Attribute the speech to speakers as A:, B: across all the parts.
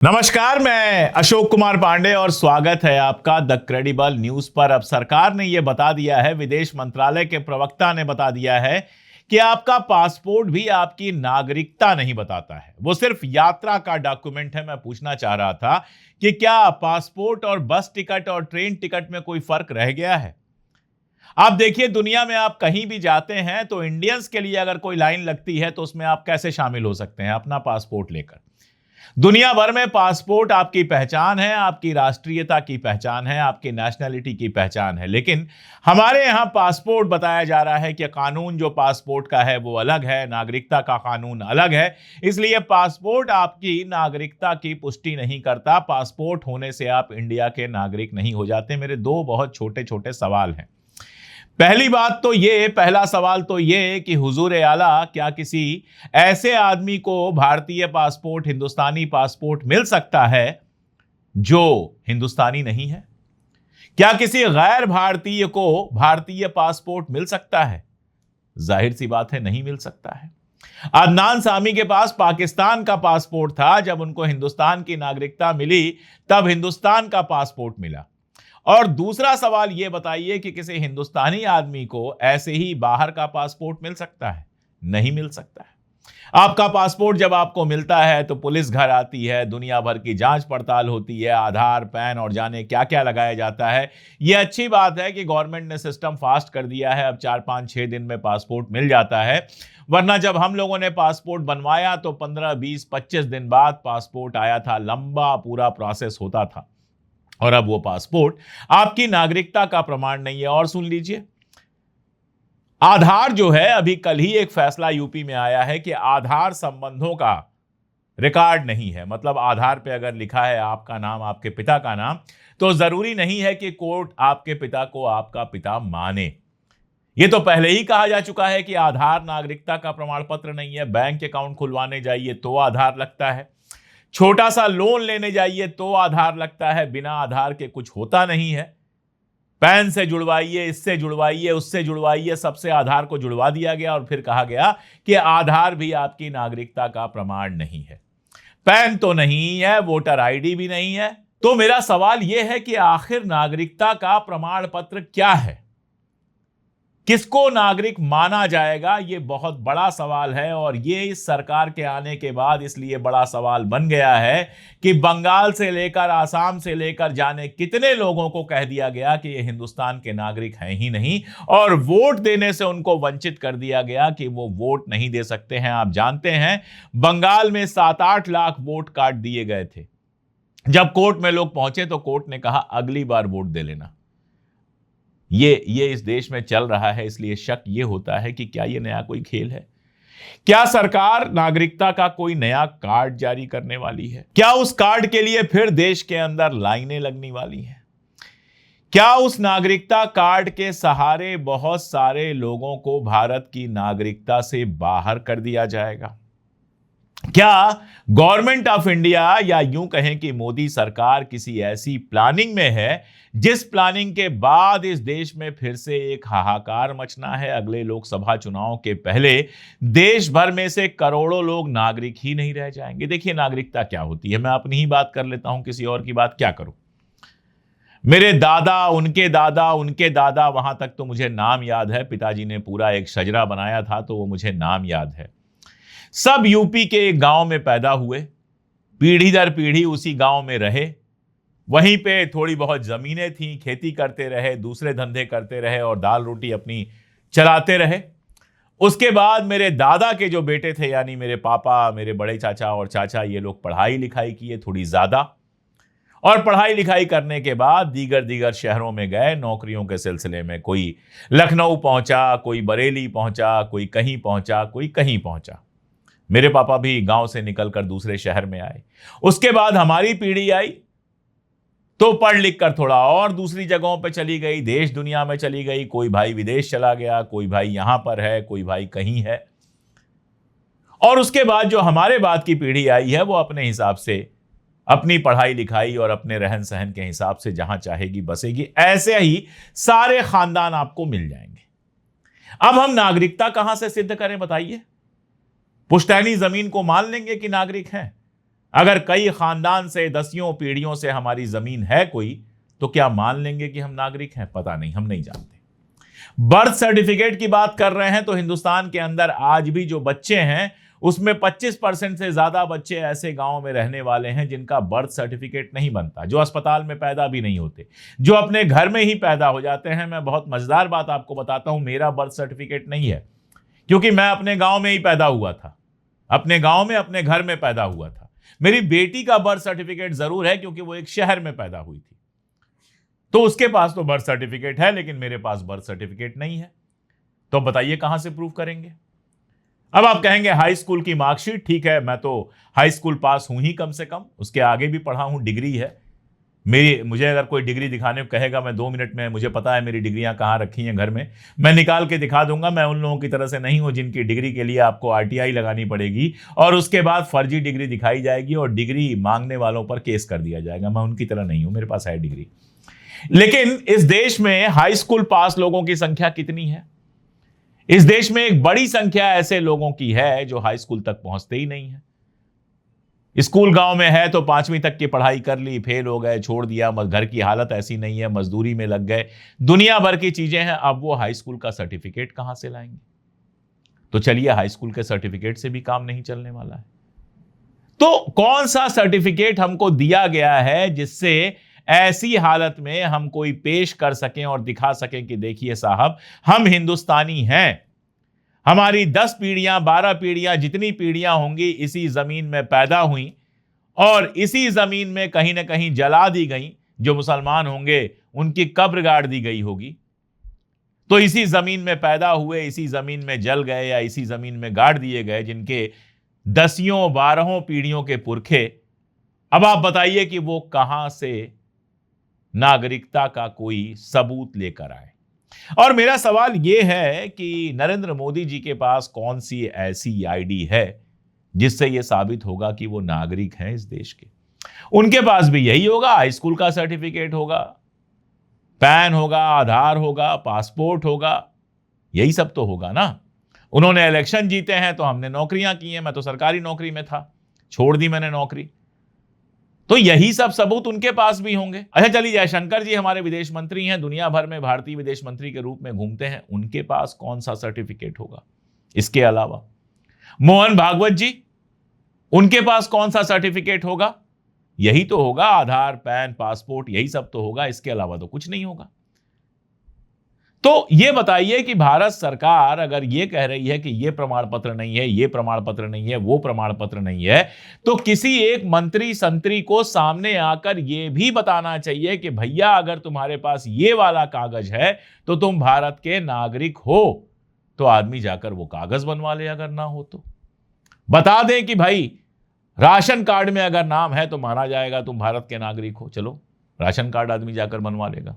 A: नमस्कार, मैं अशोक कुमार पांडे और स्वागत है आपका द क्रेडिबल न्यूज पर। अब सरकार ने यह बता दिया है, विदेश मंत्रालय के प्रवक्ता ने बता दिया है कि आपका पासपोर्ट भी आपकी नागरिकता नहीं बताता है, वो सिर्फ यात्रा का डॉक्यूमेंट है। मैं पूछना चाह रहा था कि क्या पासपोर्ट और बस टिकट और ट्रेन टिकट में कोई फर्क रह गया है? आप देखिए, दुनिया में आप कहीं भी जाते हैं तो इंडियंस के लिए अगर कोई लाइन लगती है तो उसमें आप कैसे शामिल हो सकते हैं? अपना पासपोर्ट लेकर। दुनिया भर में पासपोर्ट आपकी पहचान है, आपकी राष्ट्रीयता की पहचान है, आपकी नेशनैलिटी की पहचान है। लेकिन हमारे यहां पासपोर्ट बताया जा रहा है कि कानून जो पासपोर्ट का है वो अलग है, नागरिकता का कानून अलग है। इसलिए पासपोर्ट आपकी नागरिकता की पुष्टि नहीं करता। पासपोर्ट होने से आप इंडिया के नागरिक नहीं हो जाते। मेरे दो बहुत छोटे छोटे सवाल हैं। पहला सवाल तो ये कि हुजूर आला, क्या किसी ऐसे आदमी को भारतीय पासपोर्ट, हिंदुस्तानी पासपोर्ट मिल सकता है जो हिंदुस्तानी नहीं है? क्या किसी गैर भारतीय को भारतीय पासपोर्ट मिल सकता है? जाहिर सी बात है, नहीं मिल सकता है। अदनान सामी के पास पाकिस्तान का पासपोर्ट था, जब उनको हिंदुस्तान की नागरिकता मिली तब हिंदुस्तान का पासपोर्ट मिला। और दूसरा सवाल यह बताइए कि किसी हिंदुस्तानी आदमी को ऐसे ही बाहर का पासपोर्ट मिल सकता है? नहीं मिल सकता है। आपका पासपोर्ट जब आपको मिलता है तो पुलिस घर आती है, दुनिया भर की जांच पड़ताल होती है, आधार, पैन और जाने क्या क्या लगाया जाता है। यह अच्छी बात है कि गवर्नमेंट ने सिस्टम फास्ट कर दिया है, अब 4-5-6 दिन में पासपोर्ट मिल जाता है। वरना जब हम लोगों ने पासपोर्ट बनवाया तो 15, 20, 25 दिन बाद पासपोर्ट आया था। लंबा पूरा प्रोसेस होता था। और अब वो पासपोर्ट आपकी नागरिकता का प्रमाण नहीं है। और सुन लीजिए, आधार जो है, अभी कल ही एक फैसला यूपी में आया है कि आधार संबंधों का रिकॉर्ड नहीं है। मतलब आधार पे अगर लिखा है आपका नाम, आपके पिता का नाम, तो जरूरी नहीं है कि कोर्ट आपके पिता को आपका पिता माने। यह तो पहले ही कहा जा चुका है कि आधार नागरिकता का प्रमाण पत्र नहीं है। बैंक अकाउंट खुलवाने जाइए तो आधार लगता है, छोटा सा लोन लेने जाइए तो आधार लगता है, बिना आधार के कुछ होता नहीं है। पैन से जुड़वाइए, इससे जुड़वाइए, उससे जुड़वाइए, सबसे आधार को जुड़वा दिया गया और फिर कहा गया कि आधार भी आपकी नागरिकता का प्रमाण नहीं है। पैन तो नहीं है, वोटर आईडी भी नहीं है। तो मेरा सवाल यह है कि आखिर नागरिकता का प्रमाण पत्र क्या है? किसको नागरिक माना जाएगा? ये बहुत बड़ा सवाल है। और ये इस सरकार के आने के बाद इसलिए बड़ा सवाल बन गया है कि बंगाल से लेकर आसाम से लेकर जाने कितने लोगों को कह दिया गया कि ये हिंदुस्तान के नागरिक हैं ही नहीं, और वोट देने से उनको वंचित कर दिया गया कि वो वोट नहीं दे सकते हैं। आप जानते हैं, बंगाल में 7-8 लाख वोट काट दिए गए थे। जब कोर्ट में लोग पहुंचे तो कोर्ट ने कहा अगली बार वोट दे लेना। ये इस देश में चल रहा है। इसलिए शक ये होता है कि क्या ये नया कोई खेल है? क्या सरकार नागरिकता का कोई नया कार्ड जारी करने वाली है? क्या उस कार्ड के लिए फिर देश के अंदर लाइनें लगने वाली हैं? क्या उस नागरिकता कार्ड के सहारे बहुत सारे लोगों को भारत की नागरिकता से बाहर कर दिया जाएगा? क्या गवर्नमेंट ऑफ इंडिया, या यूं कहें कि मोदी सरकार, किसी ऐसी प्लानिंग में है जिस प्लानिंग के बाद इस देश में फिर से एक हाहाकार मचना है? अगले लोकसभा चुनाव के पहले देश भर में से करोड़ों लोग नागरिक ही नहीं रह जाएंगे। देखिए, नागरिकता क्या होती है, मैं अपनी ही बात कर लेता हूं, किसी और की बात क्या करूं। मेरे दादा, उनके दादा, वहां तक तो मुझे नाम याद है। पिताजी ने पूरा एक शजरा बनाया था तो वो मुझे नाम याद है। सब यूपी के एक गांव में पैदा हुए, पीढ़ी दर पीढ़ी उसी गांव में रहे, वहीं पे थोड़ी बहुत जमीनें थीं, खेती करते रहे, दूसरे धंधे करते रहे और दाल रोटी अपनी चलाते रहे। उसके बाद मेरे दादा के जो बेटे थे, यानी मेरे पापा, मेरे बड़े चाचा और चाचा, ये लोग पढ़ाई लिखाई किए थोड़ी ज्यादा, और पढ़ाई लिखाई करने के बाद दीगर दीगर शहरों में गए नौकरियों के सिलसिले में। कोई लखनऊ पहुंचा, कोई बरेली पहुंचा, कोई कहीं पहुंचा, कोई कहीं पहुंचा। मेरे पापा भी गांव से निकलकर दूसरे शहर में आए। उसके बाद हमारी पीढ़ी आई तो पढ़ लिख कर थोड़ा और दूसरी जगहों पे चली गई, देश दुनिया में चली गई। कोई भाई विदेश चला गया, कोई भाई यहां पर है, कोई भाई कहीं है। और उसके बाद जो हमारे बाद की पीढ़ी आई है वो अपने हिसाब से अपनी पढ़ाई लिखाई और अपने रहन सहन के हिसाब से जहां चाहेगी बसेगी। ऐसे ही सारे खानदान आपको मिल जाएंगे। अब हम नागरिकता कहां से सिद्ध करें बताइए? पुश्तैनी जमीन को मान लेंगे कि नागरिक हैं? अगर कई खानदान से, दसियों पीढ़ियों से हमारी जमीन है कोई, तो क्या मान लेंगे कि हम नागरिक हैं? पता नहीं, हम नहीं जानते। बर्थ सर्टिफिकेट की बात कर रहे हैं तो हिंदुस्तान के अंदर आज भी जो बच्चे हैं उसमें 25% से ज्यादा बच्चे ऐसे गांव में रहने वाले हैं जिनका बर्थ सर्टिफिकेट नहीं बनता, जो अस्पताल में पैदा भी नहीं होते, जो अपने घर में ही पैदा हो जाते हैं। मैं बहुत मजेदार बात आपको बताता हूं, मेरा बर्थ सर्टिफिकेट नहीं है क्योंकि मैं अपने गांव में ही पैदा हुआ था, अपने गांव में, अपने घर में पैदा हुआ था। मेरी बेटी का बर्थ सर्टिफिकेट जरूर है क्योंकि वो एक शहर में पैदा हुई थी, तो उसके पास तो बर्थ सर्टिफिकेट है, लेकिन मेरे पास बर्थ सर्टिफिकेट नहीं है। तो बताइए कहां से प्रूव करेंगे? अब आप कहेंगे हाई स्कूल की मार्कशीट, ठीक है, मैं तो हाई स्कूल पास हूं ही, कम से कम उसके आगे भी पढ़ा हूं, डिग्री है मेरी। मुझे अगर कोई डिग्री दिखाने को कहेगा, मैं 2 मिनट में, मुझे पता है मेरी डिग्रियां कहां रखी हैं घर में, मैं निकाल के दिखा दूंगा। मैं उन लोगों की तरह से नहीं हूं जिनकी डिग्री के लिए आपको आरटीआई लगानी पड़ेगी और उसके बाद फर्जी डिग्री दिखाई जाएगी और डिग्री मांगने वालों पर केस कर दिया जाएगा। मैं उनकी तरह नहीं हूं, मेरे पास है डिग्री। लेकिन इस देश में हाई स्कूल पास लोगों की संख्या कितनी है? इस देश में एक बड़ी संख्या ऐसे लोगों की है जो हाई स्कूल तक पहुंचते ही नहीं है। स्कूल गांव में है तो 5वीं तक की पढ़ाई कर ली, फेल हो गए, छोड़ दिया, घर की हालत ऐसी नहीं है, मजदूरी में लग गए, दुनिया भर की चीजें हैं। अब वो हाई स्कूल का सर्टिफिकेट कहां से लाएंगे? तो चलिए, हाई स्कूल के सर्टिफिकेट से भी काम नहीं चलने वाला है। तो कौन सा सर्टिफिकेट हमको दिया गया है जिससे ऐसी हालत में हम कोई पेश कर सकें और दिखा सकें कि देखिए साहब, हम हिंदुस्तानी हैं, हमारी 10 पीढ़ियां, 12 पीढ़ियां, जितनी पीढ़ियां होंगी इसी जमीन में पैदा हुई और इसी जमीन में कहीं ना कहीं जला दी गई। जो मुसलमान होंगे उनकी कब्र गाड़ दी गई होगी, तो इसी जमीन में पैदा हुए, इसी जमीन में जल गए या इसी जमीन में गाड़ दिए गए जिनके 10 12 पीढ़ियों के पुरखे। अब आप बताइए कि वो कहां से नागरिकता का कोई सबूत लेकर आए? और मेरा सवाल यह है कि नरेंद्र मोदी जी के पास कौन सी ऐसी आईडी है जिससे यह साबित होगा कि वो नागरिक हैं इस देश के? उनके पास भी यही होगा, हाई स्कूल का सर्टिफिकेट होगा, पैन होगा, आधार होगा, पासपोर्ट होगा, यही सब तो होगा ना। उन्होंने इलेक्शन जीते हैं तो हमने नौकरियां की हैं, मैं तो सरकारी नौकरी में था, छोड़ दी मैंने नौकरी, तो यही सब सबूत उनके पास भी होंगे। अच्छा चलिए, जयशंकर जी हमारे विदेश मंत्री हैं, दुनिया भर में भारतीय विदेश मंत्री के रूप में घूमते हैं, उनके पास कौन सा सर्टिफिकेट होगा इसके अलावा? मोहन भागवत जी, उनके पास कौन सा सर्टिफिकेट होगा? यही तो होगा, आधार, पैन, पासपोर्ट, यही सब तो होगा, इसके अलावा तो कुछ नहीं होगा। तो ये बताइए कि भारत सरकार अगर ये कह रही है कि ये प्रमाण पत्र नहीं है, ये प्रमाण पत्र नहीं है, वो प्रमाण पत्र नहीं है, तो किसी एक मंत्री संतरी को सामने आकर ये भी बताना चाहिए कि भैया अगर तुम्हारे पास ये वाला कागज है तो तुम भारत के नागरिक हो। तो आदमी जाकर वो कागज बनवा ले, अगर ना हो तो बता दें कि भाई राशन कार्ड में अगर नाम है तो माना जाएगा तुम भारत के नागरिक हो, चलो राशन कार्ड आदमी जाकर बनवा लेगा।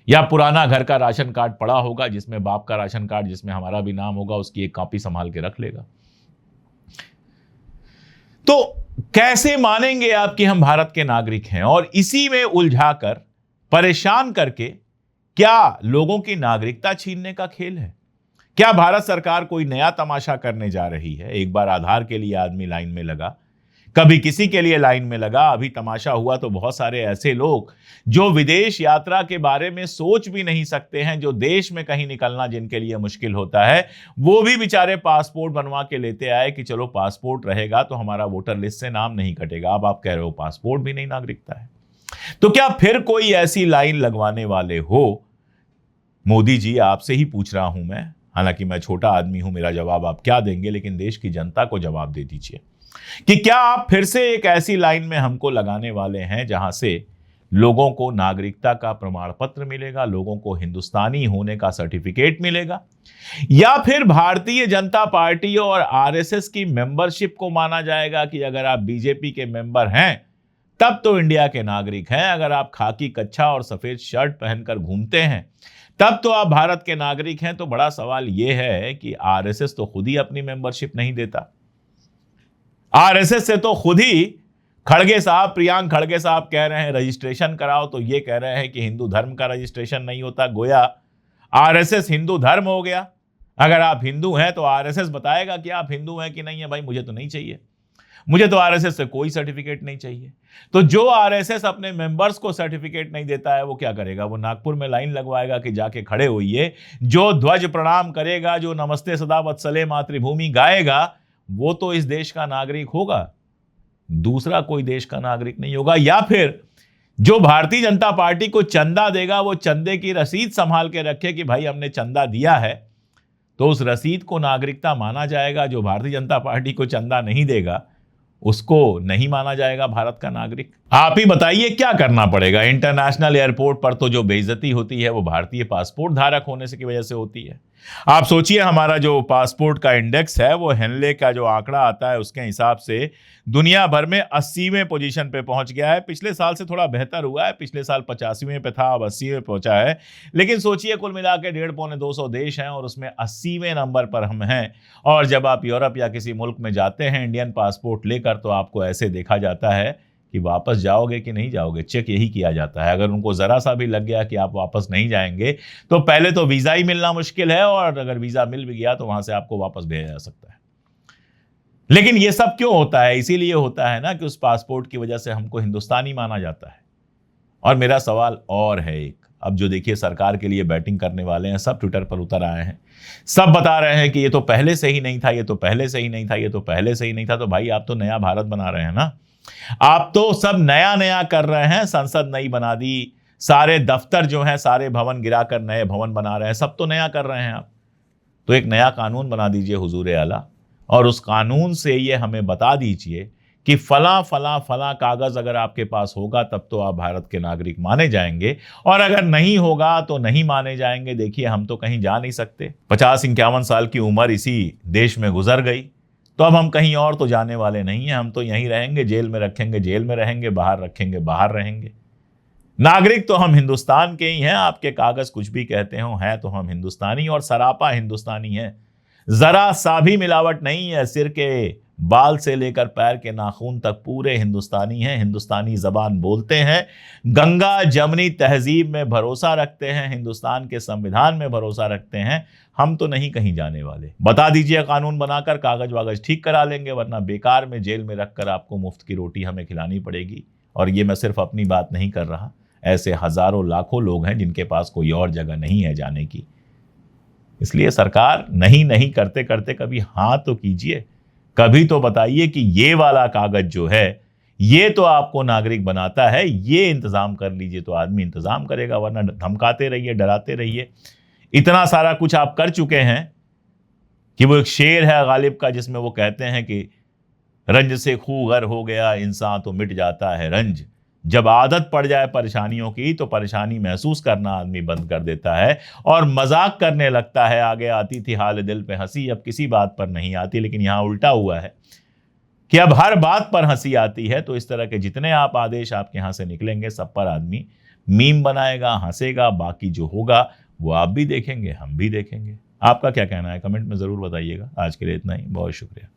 A: या पुराना घर का राशन कार्ड पड़ा होगा जिसमें बाप का राशन कार्ड, जिसमें हमारा भी नाम होगा, उसकी एक कॉपी संभाल के रख लेगा। तो कैसे मानेंगे आप कि हम भारत के नागरिक हैं? और इसी में उलझाकर, परेशान करके, क्या लोगों की नागरिकता छीनने का खेल है? क्या भारत सरकार कोई नया तमाशा करने जा रही है? एक बार आधार के लिए आदमी लाइन में लगा, कभी किसी के लिए लाइन में लगा, अभी तमाशा हुआ तो बहुत सारे ऐसे लोग जो विदेश यात्रा के बारे में सोच भी नहीं सकते हैं, जो देश में कहीं निकलना जिनके लिए मुश्किल होता है, वो भी बेचारे पासपोर्ट बनवा के लेते आए कि चलो पासपोर्ट रहेगा तो हमारा वोटर लिस्ट से नाम नहीं कटेगा। अब आप कह रहे हो पासपोर्ट भी नहीं नागरिकता है, तो क्या फिर कोई ऐसी लाइन लगवाने वाले हो? मोदी जी, आपसे ही पूछ रहा हूं मैं, हालांकि मैं छोटा आदमी हूं, मेरा जवाब आप क्या देंगे, लेकिन देश की जनता को जवाब दे दीजिए कि क्या आप फिर से एक ऐसी लाइन में हमको लगाने वाले हैं जहां से लोगों को नागरिकता का प्रमाण पत्र मिलेगा, लोगों को हिंदुस्तानी होने का सर्टिफिकेट मिलेगा, या फिर भारतीय जनता पार्टी और आरएसएस की मेंबरशिप को माना जाएगा कि अगर आप बीजेपी के मेंबर हैं तब तो इंडिया के नागरिक हैं, अगर आप खाकी कच्छा और सफेद शर्ट पहनकर घूमते हैं तब तो आप भारत के नागरिक हैं। तो बड़ा सवाल यह है कि आरएसएस तो खुद ही अपनी मेंबरशिप नहीं देता। आरएसएस से तो खुद ही खड़गे साहब, प्रियांक खड़गे साहब कह रहे हैं रजिस्ट्रेशन कराओ, तो ये कह रहे हैं कि हिंदू धर्म का रजिस्ट्रेशन नहीं होता। गोया आरएसएस हिंदू धर्म हो गया। अगर आप हिंदू हैं तो आरएसएस बताएगा कि आप हिंदू हैं कि नहीं है। भाई मुझे तो नहीं चाहिए। मुझे तो आरएसएस से कोई सर्टिफिकेट नहीं चाहिए। तो जो आरएसएस अपने मेंबर्स को सर्टिफिकेट नहीं देता है वो क्या करेगा? वो नागपुर में लाइन लगवाएगा कि जाके खड़े होइए। जो ध्वज प्रणाम करेगा, जो नमस्ते सदा वत्सले मातृभूमि गाएगा, वो तो इस देश का नागरिक होगा, दूसरा कोई देश का नागरिक नहीं होगा। या फिर जो भारतीय जनता पार्टी को चंदा देगा वो चंदे की रसीद संभाल के रखे कि भाई हमने चंदा दिया है, तो उस रसीद को नागरिकता माना जाएगा। जो भारतीय जनता पार्टी को चंदा नहीं देगा उसको नहीं माना जाएगा भारत का नागरिक। आप ही बताइए क्या करना पड़ेगा? इंटरनेशनल एयरपोर्ट पर तो जो बेइज्जती होती है वो भारतीय पासपोर्ट धारक होने से की वजह से होती है। आप सोचिए, हमारा जो पासपोर्ट का इंडेक्स है वो हेनले का जो आंकड़ा आता है उसके हिसाब से दुनिया भर में 80वें पोजीशन पे पहुंच गया है। पिछले साल से थोड़ा बेहतर हुआ है, पिछले साल 85वें पे था, अब 80वें पहुंचा है। लेकिन सोचिए, कुल मिला के 150-200 देश हैं और उसमें 80वें नंबर पर हम हैं। और जब आप यूरोप या किसी मुल्क में जाते हैं इंडियन पासपोर्ट लेकर, तो आपको ऐसे देखा जाता है कि वापस जाओगे कि नहीं जाओगे, चेक यही किया जाता है। अगर उनको जरा सा भी लग गया कि आप वापस नहीं जाएंगे तो पहले तो वीजा ही मिलना मुश्किल है, और अगर वीजा मिल भी गया तो वहां से आपको वापस भेजा जा सकता है। लेकिन ये सब क्यों होता है? इसीलिए होता है ना कि उस पासपोर्ट की वजह से हमको हिंदुस्तानी माना जाता है। और मेरा सवाल और है एक, अब जो देखिए सरकार के लिए बैटिंग करने वाले हैं सब ट्विटर पर उतर आए हैं, सब बता रहे हैं कि ये तो पहले से ही नहीं था, ये तो पहले से ही नहीं था, ये तो पहले से ही नहीं था। तो भाई आप तो नया भारत बना रहे हैं ना, आप तो सब नया नया कर रहे हैं। संसद नई बना दी, सारे दफ्तर जो हैं सारे भवन गिराकर नए भवन बना रहे हैं, सब तो नया कर रहे हैं आप। तो एक नया कानून बना दीजिए हुजूर आला, और उस कानून से ये हमें बता दीजिए कि फला फला फला कागज अगर आपके पास होगा तब तो आप भारत के नागरिक माने जाएंगे, और अगर नहीं होगा तो नहीं माने जाएंगे। देखिए हम तो कहीं जा नहीं सकते, 50-51 साल की उम्र इसी देश में गुजर गई, तो अब हम कहीं और तो जाने वाले नहीं हैं, हम तो यहीं रहेंगे। जेल में रखेंगे जेल में रहेंगे, बाहर रखेंगे बाहर रहेंगे। नागरिक तो हम हिंदुस्तान के ही हैं, आपके कागज कुछ भी कहते हो, हैं तो हम हिंदुस्तानी और सरापा हिंदुस्तानी हैं। जरा सा भी मिलावट नहीं है, सिर के बाल से लेकर पैर के नाखून तक पूरे हिंदुस्तानी हैं, हिंदुस्तानी जबान बोलते हैं, गंगा जमनी तहजीब में भरोसा रखते हैं, हिंदुस्तान के संविधान में भरोसा रखते हैं। हम तो नहीं कहीं जाने वाले। बता दीजिए, कानून बनाकर कागज वागज ठीक करा लेंगे, वरना बेकार में जेल में रखकर आपको मुफ्त की रोटी हमें खिलानी पड़ेगी। और ये मैं सिर्फ अपनी बात नहीं कर रहा, ऐसे हजारों लाखों लोग हैं जिनके पास कोई और जगह नहीं है जाने की। इसलिए सरकार नहीं नहीं करते करते कभी हाँ तो कीजिए, कभी तो बताइए कि ये वाला कागज जो है ये तो आपको नागरिक बनाता है, ये इंतजाम कर लीजिए। तो आदमी इंतजाम करेगा, वरना धमकाते रहिए, डराते रहिए। इतना सारा कुछ आप कर चुके हैं कि वो एक शेर है गालिब का जिसमें वो कहते हैं कि रंज से खू गर हो गया इंसान तो मिट जाता है रंज। जब आदत पड़ जाए परेशानियों की तो परेशानी महसूस करना आदमी बंद कर देता है और मजाक करने लगता है। आगे आती थी हाल दिल पे हंसी, अब किसी बात पर नहीं आती। लेकिन यहां उल्टा हुआ है कि अब हर बात पर हंसी आती है। तो इस तरह के जितने आप आदेश आपके यहां से निकलेंगे सब पर आदमी मीम बनाएगा, हंसेगा। बाकी जो होगा वो आप भी देखेंगे, हम भी देखेंगे। आपका क्या कहना है कमेंट में जरूर बताइएगा। आज के लिए इतना ही, बहुत शुक्रिया।